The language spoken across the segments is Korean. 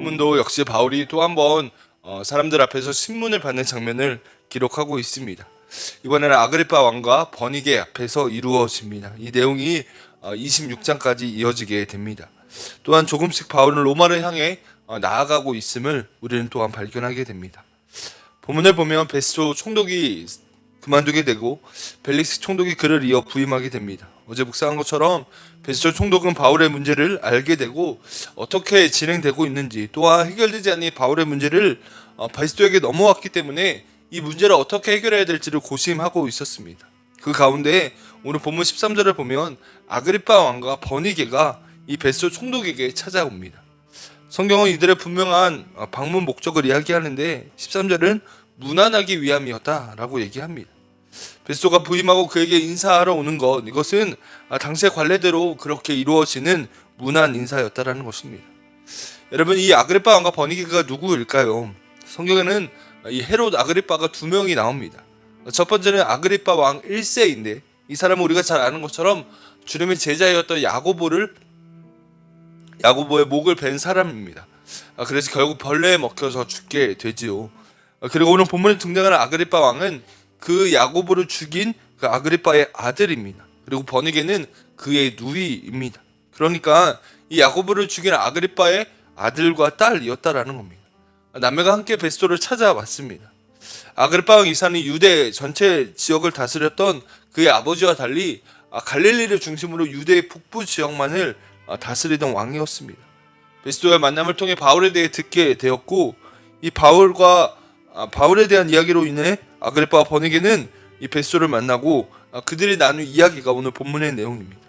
본문도 역시 바울이 또 한 번 사람들 앞에서 신문을 받는 장면을 기록하고 있습니다. 이번에는 아그리파 왕과 버니게 앞에서 이루어집니다. 이 내용이 26장까지 이어지게 됩니다. 또한 조금씩 바울은 로마를 향해 나아가고 있음을 우리는 또한 발견하게 됩니다. 본문을 보면 베스토 총독이 그만두게 되고 벨릭스 총독이 그를 이어 부임하게 됩니다. 어제 묵상한 것처럼 베스토 총독은 바울의 문제를 알게 되고 어떻게 진행되고 있는지, 또한 해결되지 않은 바울의 문제를 베스토에게 넘어왔기 때문에 이 문제를 어떻게 해결해야 될지를 고심하고 있었습니다. 그 가운데 오늘 본문 13절을 보면 아그리파 왕과 버니게가 이 베스토 총독에게 찾아옵니다. 성경은 이들의 분명한 방문 목적을 이야기하는데 13절은 문안하기 위함이었다라고 얘기합니다. 베스토가 부임하고 그에게 인사하러 오는 것, 이것은 당시의 관례대로 그렇게 이루어지는 문안 인사였다라는 것입니다. 여러분, 이 아그리파 왕과 버니게가 누구일까요? 성경에는 이 헤롯 아그리파가 두 명이 나옵니다. 첫 번째는 아그리파 왕 1세인데 이 사람은 우리가 잘 아는 것처럼 주님의 제자였던 야고보의 목을 벤 사람입니다. 그래서 결국 벌레에 먹혀서 죽게 되지요. 그리고 오늘 본문에 등장하는 아그리파 왕은 그 야고보를 죽인 그 아그리파의 아들입니다. 그리고 버니게는 그의 누이입니다. 그러니까 이 야고보를 죽인 아그리파의 아들과 딸이었다라는 겁니다. 남매가 함께 베스토를 찾아왔습니다. 아그리파 왕 이사는 유대 전체 지역을 다스렸던 그의 아버지와 달리 갈릴리를 중심으로 유대의 북부 지역만을 다스리던 왕이었습니다. 베스토와의 만남을 통해 바울에 대해 듣게 되었고, 이 바울에 대한 이야기로 인해 아그리파와 버니게는 이 베스토를 만나고 그들이 나눈 이야기가 오늘 본문의 내용입니다.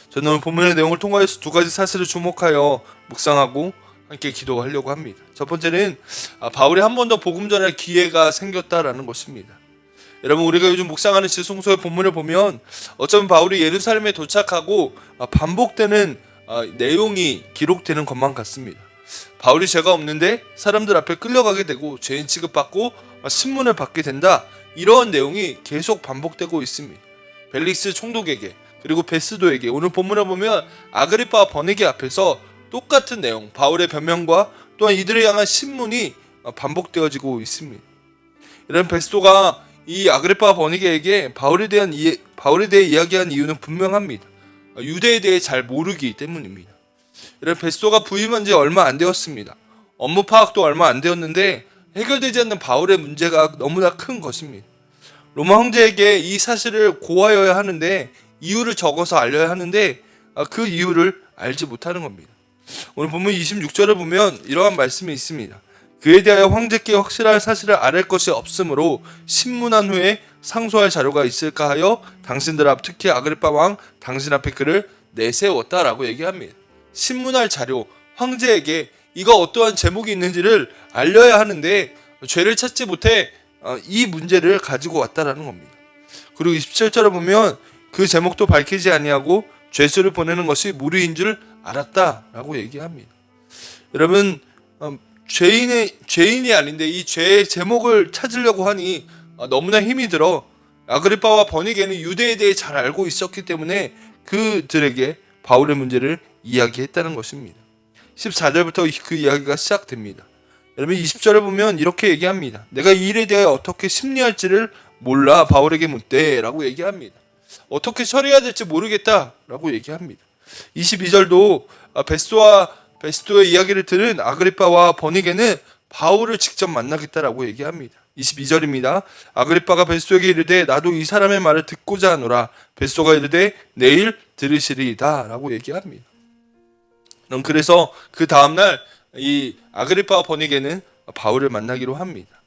저는 오늘 본문의 내용을 통과해서 두 가지 사실을 주목하여 묵상하고 함께 기도하려고 합니다. 첫 번째는 바울이 한 번 더 복음 전할 기회가 생겼다라는 것입니다. 여러분, 우리가 요즘 묵상하는 지성서의 본문을 보면 어쩌면 바울이 예루살렘에 도착하고 반복되는 내용이 기록되는 것만 같습니다. 바울이 죄가 없는데 사람들 앞에 끌려가게 되고 죄인 취급받고 신문을 받게 된다, 이런 내용이 계속 반복되고 있습니다. 벨릭스 총독에게 그리고 베스도에게 오늘 본문을 보면 아그리파와 버니게 앞에서 똑같은 내용, 바울의 변명과 또한 이들을 향한 신문이 반복되어지고 있습니다. 이런 베스도가 이 아그리파와 버니게에게 바울에 대해 이야기한 이유는 분명합니다. 유대에 대해 잘 모르기 때문입니다. 이런 베스도가 부임한 지 얼마 안 되었습니다. 업무 파악도 얼마 안 되었는데 해결되지 않는 바울의 문제가 너무나 큰 것입니다. 로마 황제에게 이 사실을 고하여야 하는데, 이유를 적어서 알려야 하는데 그 이유를 알지 못하는 겁니다. 오늘 본문 26절을 보면 이러한 말씀이 있습니다. 그에 대하여 황제께 확실한 사실을 아랠 것이 없으므로 신문한 후에 상소할 자료가 있을까 하여 당신들 앞, 특히 아그리파 왕 당신 앞에 그를 내세웠다라고 얘기합니다. 신문할 자료, 황제에게 이거 어떠한 제목이 있는지를 알려야 하는데 죄를 찾지 못해 이 문제를 가지고 왔다라는 겁니다. 그리고 27절을 보면 그 제목도 밝히지 아니하고 죄수를 보내는 것이 무리인 줄 알았다라고 얘기합니다. 여러분, 죄인이 아닌데 이 죄의 제목을 찾으려고 하니 너무나 힘이 들어 아그리파와 버니게는 유대에 대해 잘 알고 있었기 때문에 그들에게 바울의 문제를 이야기했다는 것입니다. 14절부터 그 이야기가 시작됩니다. 여러분, 20절을 보면 이렇게 얘기합니다. 내가 이 일에 대해 어떻게 심리할지를 몰라 바울에게 묻되 라고 얘기합니다. 어떻게 처리해야 될지 모르겠다라고 얘기합니다. 22절도 베스도의 이야기를 들은 아그리파와 버니게는 바울을 직접 만나겠다라고 얘기합니다. 22절입니다. 아그리파가 베스도에게 이르되 나도 이 사람의 말을 듣고자 하노라. 베스도가 이르되 내일 들으시리이다 라고 얘기합니다. 그래서 그 다음날 이 아그리파와 버니게는 바울을 만나기로 합니다.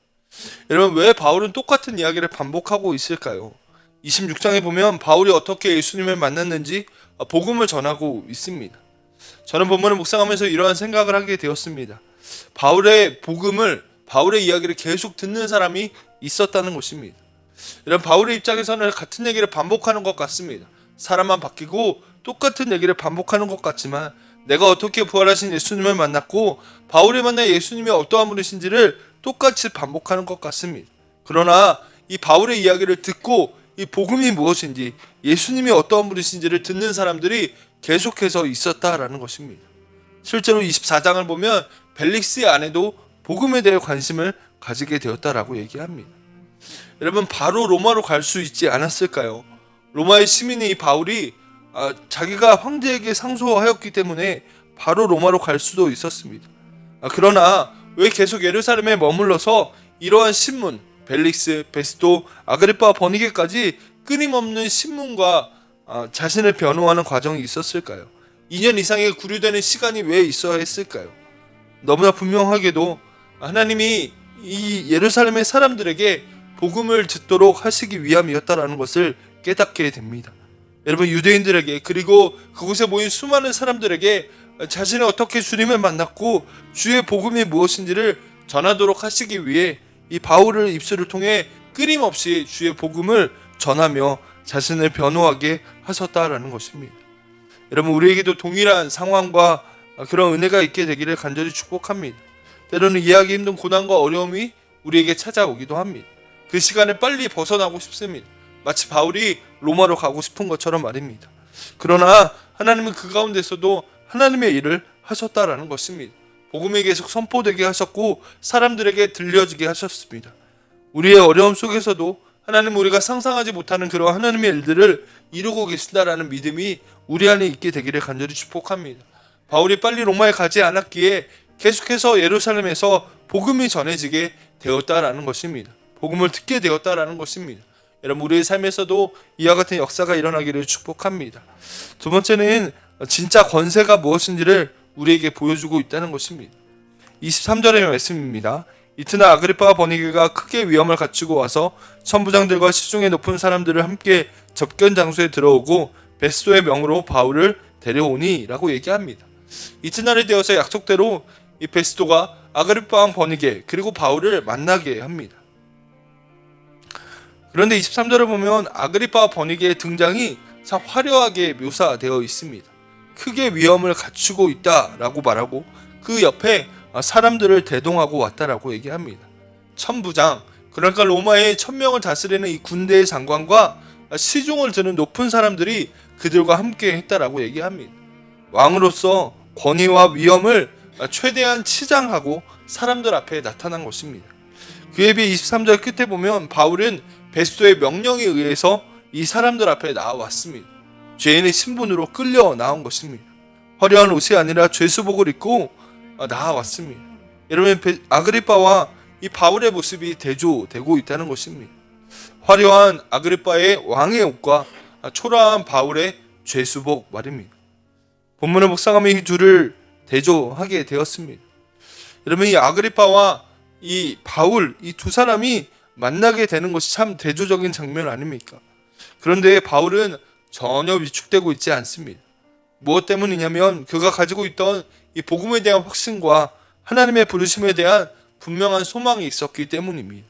여러분, 왜 바울은 똑같은 이야기를 반복하고 있을까요? 26장에 보면 바울이 어떻게 예수님을 만났는지 복음을 전하고 있습니다. 저는 본문을 묵상하면서 이러한 생각을 하게 되었습니다. 바울의 이야기를 계속 듣는 사람이 있었다는 것입니다. 이런 바울의 입장에서는 같은 얘기를 반복하는 것 같습니다. 사람만 바뀌고 똑같은 얘기를 반복하는 것 같지만 내가 어떻게 부활하신 예수님을 만났고 바울이 만난 예수님이 어떠한 분이신지를 똑같이 반복하는 것 같습니다. 그러나 이 바울의 이야기를 듣고 이 복음이 무엇인지, 예수님이 어떠한 분이신지를 듣는 사람들이 계속해서 있었다라는 것입니다. 실제로 24장을 보면 벨릭스의 아내도 복음에 대해 관심을 가지게 되었다라고 얘기합니다. 여러분, 바로 로마로 갈 수 있지 않았을까요? 로마의 시민이 이 바울이 자기가 황제에게 상소하였기 때문에 바로 로마로 갈 수도 있었습니다. 그러나 왜 계속 예루살렘에 머물러서 이러한 신문, 벨릭스, 베스도, 아그리파, 버니게까지 끊임없는 신문과 자신을 변호하는 과정이 있었을까요? 2년 이상의 구류되는 시간이 왜 있어야 했을까요? 너무나 분명하게도 하나님이 이 예루살렘의 사람들에게 복음을 듣도록 하시기 위함이었다라는 것을 깨닫게 됩니다. 여러분, 유대인들에게, 그리고 그곳에 모인 수많은 사람들에게 자신이 어떻게 주님을 만났고 주의 복음이 무엇인지를 전하도록 하시기 위해 이 바울을 입술을 통해 끊임없이 주의 복음을 전하며 자신을 변호하게 하셨다라는 것입니다. 여러분, 우리에게도 동일한 상황과 그런 은혜가 있게 되기를 간절히 축복합니다. 때로는 이해하기 힘든 고난과 어려움이 우리에게 찾아오기도 합니다. 그 시간을 빨리 벗어나고 싶습니다. 마치 바울이 로마로 가고 싶은 것처럼 말입니다. 그러나 하나님은 그 가운데서도 하나님의 일을 하셨다라는 것입니다. 복음이 계속 선포되게 하셨고 사람들에게 들려지게 하셨습니다. 우리의 어려움 속에서도 하나님, 우리가 상상하지 못하는 그런 하나님의 일들을 이루고 계신다라는 믿음이 우리 안에 있게 되기를 간절히 축복합니다. 바울이 빨리 로마에 가지 않았기에 계속해서 예루살렘에서 복음이 전해지게 되었다라는 것입니다. 복음을 듣게 되었다라는 것입니다. 여러분, 우리의 삶에서도 이와 같은 역사가 일어나기를 축복합니다. 두 번째는 진짜 권세가 무엇인지를 우리에게 보여주고 있다는 것입니다. 23절의 말씀입니다. 이튿날 아그리파와 버니게가 크게 위험을 갖추고 와서 천부장들과 시중의 높은 사람들을 함께 접견 장소에 들어오고 베스도의 명으로 바울을 데려오니 라고 얘기합니다. 이튿날이 되어서 약속대로 이 베스도가 아그리파와 버니게 그리고 바울을 만나게 합니다. 그런데 23절을 보면 아그리파와 버니게의 등장이 참 화려하게 묘사되어 있습니다. 크게 위험을 갖추고 있다라고 말하고 그 옆에 사람들을 대동하고 왔다라고 얘기합니다. 천부장, 그러니까 로마의 1000명을 다스리는 이 군대의 장관과 시중을 드는 높은 사람들이 그들과 함께 했다라고 얘기합니다. 왕으로서 권위와 위엄을 최대한 치장하고 사람들 앞에 나타난 것입니다. 그에 비해 23절 끝에 보면 바울은 베스도의 명령에 의해서 이 사람들 앞에 나와왔습니다. 죄인의 신분으로 끌려 나온 것입니다. 화려한 옷이 아니라 죄수복을 입고 나와왔습니다. 여러분, 아그리파와 이 바울의 모습이 대조되고 있다는 것입니다. 화려한 아그리파의 왕의 옷과 초라한 바울의 죄수복 말입니다. 본문을 묵상하며 이 둘을 대조하게 되었습니다. 여러분, 이 아그리파와 이 바울, 이 두 사람이 만나게 되는 것이 참 대조적인 장면 아닙니까? 그런데 바울은 전혀 위축되고 있지 않습니다. 무엇 때문이냐면 그가 가지고 있던 이 복음에 대한 확신과 하나님의 부르심에 대한 분명한 소망이 있었기 때문입니다.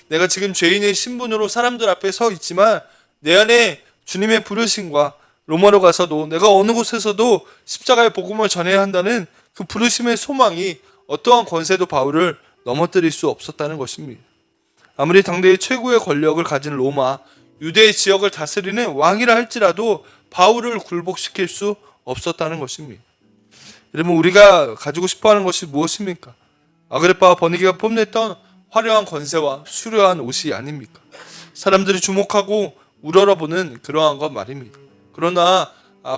내가 지금 죄인의 신분으로 사람들 앞에 서 있지만 내 안에 주님의 부르심과 로마로 가서도 내가 어느 곳에서도 십자가의 복음을 전해야 한다는 그 부르심의 소망이 어떠한 권세도 바울을 넘어뜨릴 수 없었다는 것입니다. 아무리 당대의 최고의 권력을 가진 로마, 유대 지역을 다스리는 왕이라 할지라도 바울을 굴복시킬 수 없었다는 것입니다. 여러분, 우리가 가지고 싶어하는 것이 무엇입니까? 아그리파와 버니게가 뽐냈던 화려한 권세와 수려한 옷이 아닙니까? 사람들이 주목하고 우러러보는 그러한 것 말입니다. 그러나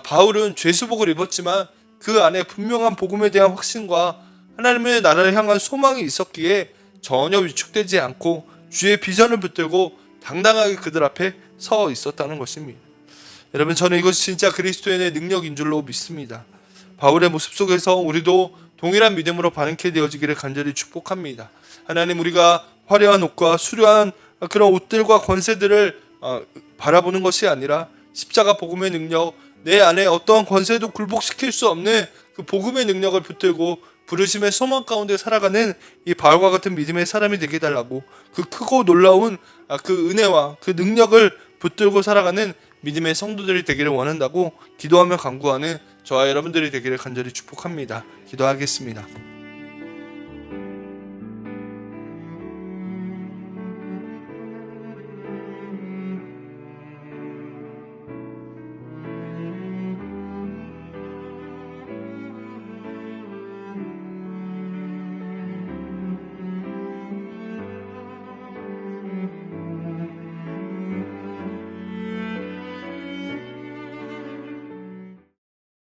바울은 죄수복을 입었지만 그 안에 분명한 복음에 대한 확신과 하나님의 나라를 향한 소망이 있었기에 전혀 위축되지 않고 주의 비전을 붙들고 당당하게 그들 앞에 서 있었다는 것입니다. 여러분, 저는 이것이 진짜 그리스도인의 능력인 줄로 믿습니다. 바울의 모습 속에서 우리도 동일한 믿음으로 반응케 되어지기를 간절히 축복합니다. 하나님, 우리가 화려한 옷과 수려한 그런 옷들과 권세들을 바라보는 것이 아니라 십자가 복음의 능력, 내 안에 어떠한 권세도 굴복시킬 수 없는 그 복음의 능력을 붙들고 부르심의 소망 가운데 살아가는 이 바울과 같은 믿음의 사람이 되게 해달라고, 그 크고 놀라운 그 은혜와 그 능력을 붙들고 살아가는 믿음의 성도들이 되기를 원한다고 기도하며 간구하는 저와 여러분들이 되기를 간절히 축복합니다. 기도하겠습니다.